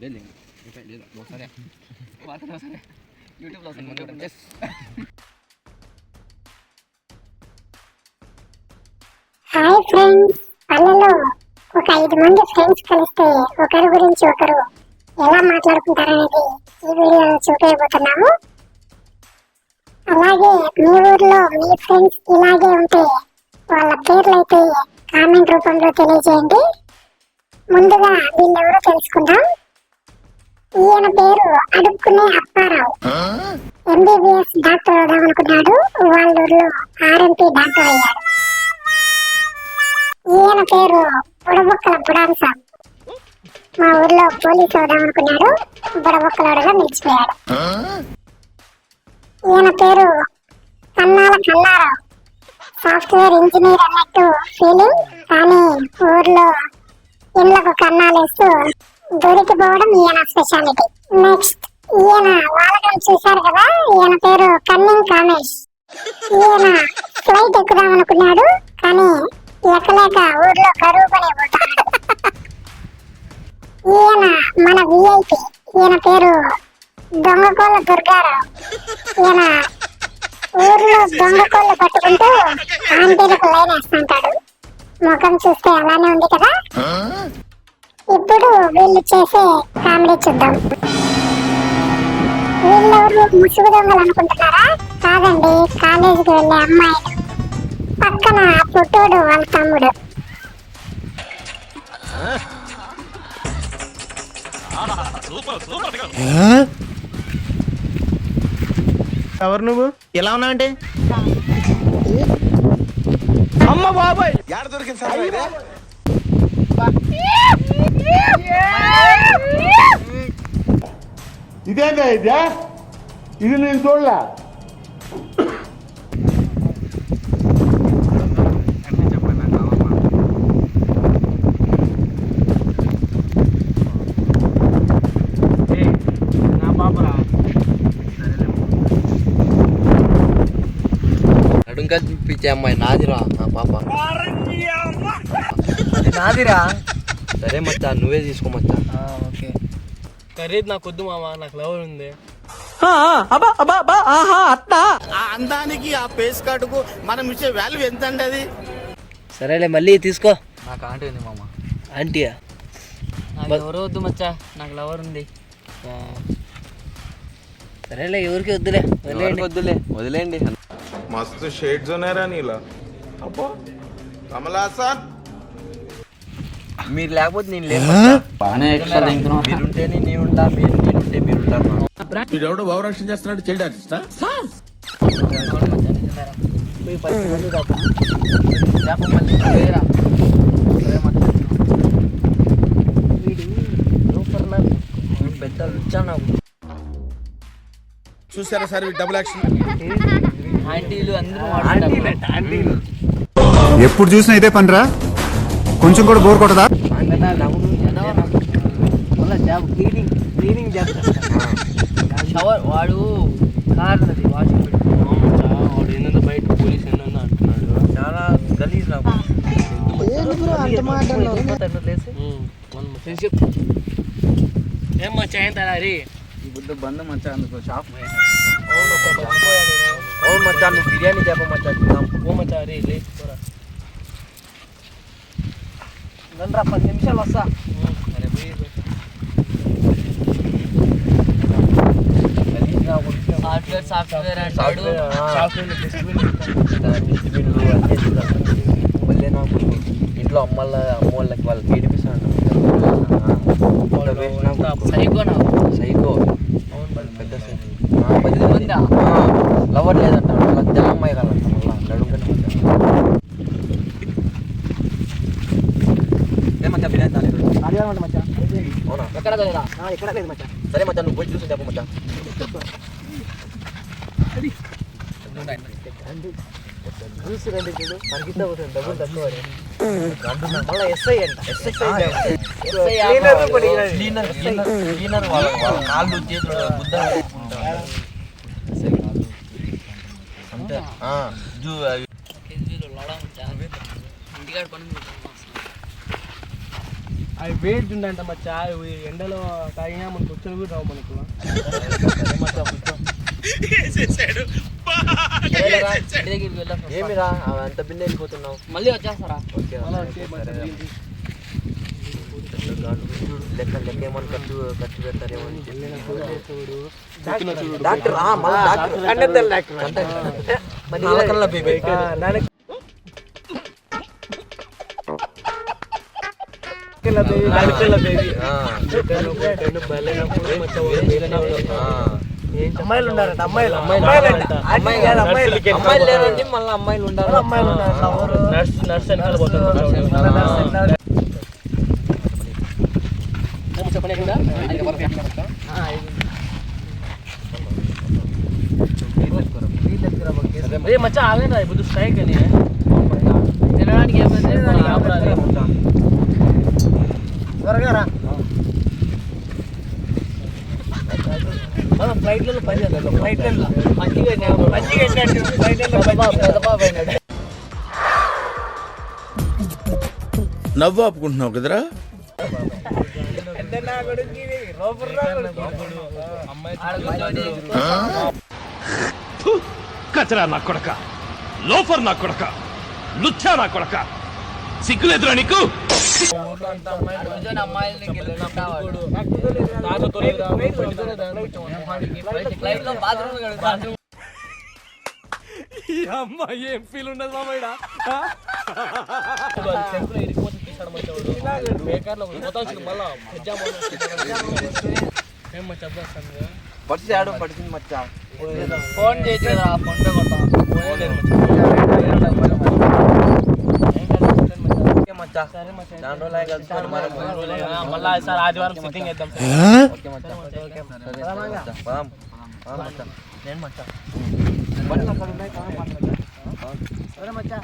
Hi friends, పల్లెలో ఒక 5 మంది ఫ్రెండ్స్ కలిస్తే ఒకరి గురించి ఒకరు ఎలా మాట్లాడుకుంటారనేది ఈ వీడియోలో చూపించబోతున్నాము. అలాగే మీ ఊర్లో మీ ఫ్రెండ్స్ ఇలాగే ఉంటే వాళ్ళ పేర్లు అయితే కామెంట్ రూపంలో తెలియజేయండి. ముందుగా వీళ్ళెవరో తెలుసుకుందాం. ఈయన పేరు అడుక్కునే అప్పారావు. ఎంబీబీఎస్ డాక్టర్ అవుదామనుకున్నాడు, వాళ్ళ ఊర్లో ఆర్ఎంపీ డాక్టర్ అయ్యాడు. ఈయన పేరు బుడబొక్కల బుడాన్సాం. మా ఊర్లో పోలీసు అవుదామనుకున్నాడు, బుడబొక్కలోడుగా నిలిచిపోయాడు. ఈయన పేరు కన్నాల కన్నారావు. సాఫ్ట్వేర్ ఇంజనీర్ అన్నట్టు ఫీలింగ్, కానీ ఊర్లో ఇళ్లకు కన్నాలేస్తూ దొరికిపోవడం ఈయన స్పెషాలిటీ. నెక్స్ట్ ఈయన వాలకం చూశారు కదా, ఈయన పేరు కన్నింగ్ కామేష్. ఈయన ఫ్లైట్ ఎక్కుదామనుకున్నాడు, కానీ ఎక్కలేక ఊర్లో కరువు పని పోతాడు. ఈయన మన విఐపి. ఈయన పేరు దొంగకోళ్ళ దుర్గారావు. ఈయన ఊర్లో దొంగకోళ్ళు పట్టుకుంటూ ఆంటీలకు లైన్ వేస్తుంటాడు. ముఖం చూస్తే అలానే ఉంది కదా. ఇప్పుడు వీళ్ళు చేసే కామెడీ చూద్దాం. వీళ్ళెవరు ముసుగు దొంగలు అనుకుంటున్నారా? కాదండి, కాలేజీకి వెళ్ళే అమ్మాయిలు. పక్కన పుట్టోడు వాళ్ళ తమ్ముడు. ఎవరు నువ్వు? ఎలా ఉన్నావంటే అమ్మ బాబాయ్ యాడ దొరికింది సార్ ఇది? ఇదేందా ఇదే? ఇది నేను చూడలే. అడుంకా పిచ్చే అమ్మాయి నాదిరా, నా పాప నాదిరా. సరే మచ్చా, నువ్వే తీసుకోమచ్చా. ఓకే, ఖరీదు నాకు వద్దు మామ, నాకు లవర్ ఉంది. అందానికి ఆ ఫేస్ కార్డుకు మనం ఇచ్చే వాల్యూ ఎంత అండి అది? సరేలే, మళ్ళీ తీసుకో. నాకు ఆంటీ ఉంది మామ. ఆంటీయా? నాకు ఎవరు వద్దు మచ్చా, నాకు లవర్ ఉంది. సరేలే, ఎవరికి వద్దులే, వదిలేయండి. మస్తు షేడ్స్ ఉన్నారా నీలా? అబ్బో కమలాసన్, మీరు లేకపోతే నేను లేదు. మీరుంటేనే నేను ఉంటా, మీరుంటే మీరు ఉంటారు. వీడెవడో భావరక్షణ చేస్తున్నాడు, చైల్డ్ ఆర్టిస్టా? పెద్ద లుచ్చా నాకు. చూసారా సార్ డబుల్ యాక్షన్? ఆంటీలు అందరూ ఎప్పుడు చూసినా ఇదే పనిరా, కొంచెం కూడా బోర్ కొట్టదా? షవర్ వాడు కార్ వాషింగ్ వాడు ఏంటంటే బయట పోలీస్ ఏంటన్నా అంటున్నాడు. చాలా గలీజ్ నాకు. ఏం మచ్చా ఏం తయారీ బంద్ మచ్చా, అందుకు షాప్. అవును మచ్చా, నువ్వు బిర్యానీ చెప్పమచ్చా. ఓ మచ్చా రే లేకపోరా, 10 నిమిషాలు వస్తా. సాఫ్ట్వేర్ అంటాడు. డిస్ట్రిబ్యూన్లు మళ్ళీ నాకు ఇంట్లో అమ్మోళ్ళకి వాళ్ళకి ఏడిపిస్తాను. సైకో పెద్ద లవర్ లేదంట, తెల్లమ్మాయి కాదంట. మళ్ళీ బిర్యానీ అవునా? ఎక్కడ లేదు మచ్చా. సరే మచ్చా, నువ్వు పోయి చూసి చెప్పు మచ్చా. మళ్ళీ ఎస్ఐ అంట. క్లీనర్ వాళ్ళ కాళ్ళు చేతులు బుద్ధ అంటే ఇంటికాడ పని అవి వేడి ఉండంట మచ్చా ఇవి ఎండలో తాగినా మనకు వచ్చలు కూడా రావు మనకు. ఏమిరా అంత బిన్న వెళ్ళిపోతున్నావు? మళ్ళీ వచ్చేస్తారా? ఓకే లెక్క ఏమని ఖర్చు పెడతారేమో అని చెప్పి. డాక్టర్ అమ్మాయిలు ఉండాలంట. అమ్మాయిలు లేరండి, మళ్ళీ అమ్మాయిలు ఉండాలి. నర్స్ వెనకాల పోతారు. మచ్చా ఆగండి ఇప్పుడు స్ట్రైక్ అని తినడానికి త్వరగా రా. ఫ్లైట్లలో పని చేద్దాం. ఫ్లైట్లలో నవ్వు ఆపుకుంటున్నావు కదరా? కచరా నా కొడక, లోఫర్ నా కొడక, లుచ్చా నా కొడక, సిగ్గులేదురా నీకు? అమ్మాయి ఏం ఫీల్ ఉండదు మామయ్య. పడిచింది మచ్చా. ఫోన్ చేసి ఫోన్ పే కొడతాం. మళ్ళా సార్ ఆదివారం సిట్టింగ్ వేద్దాం. నేను మచ్చా మచ్చా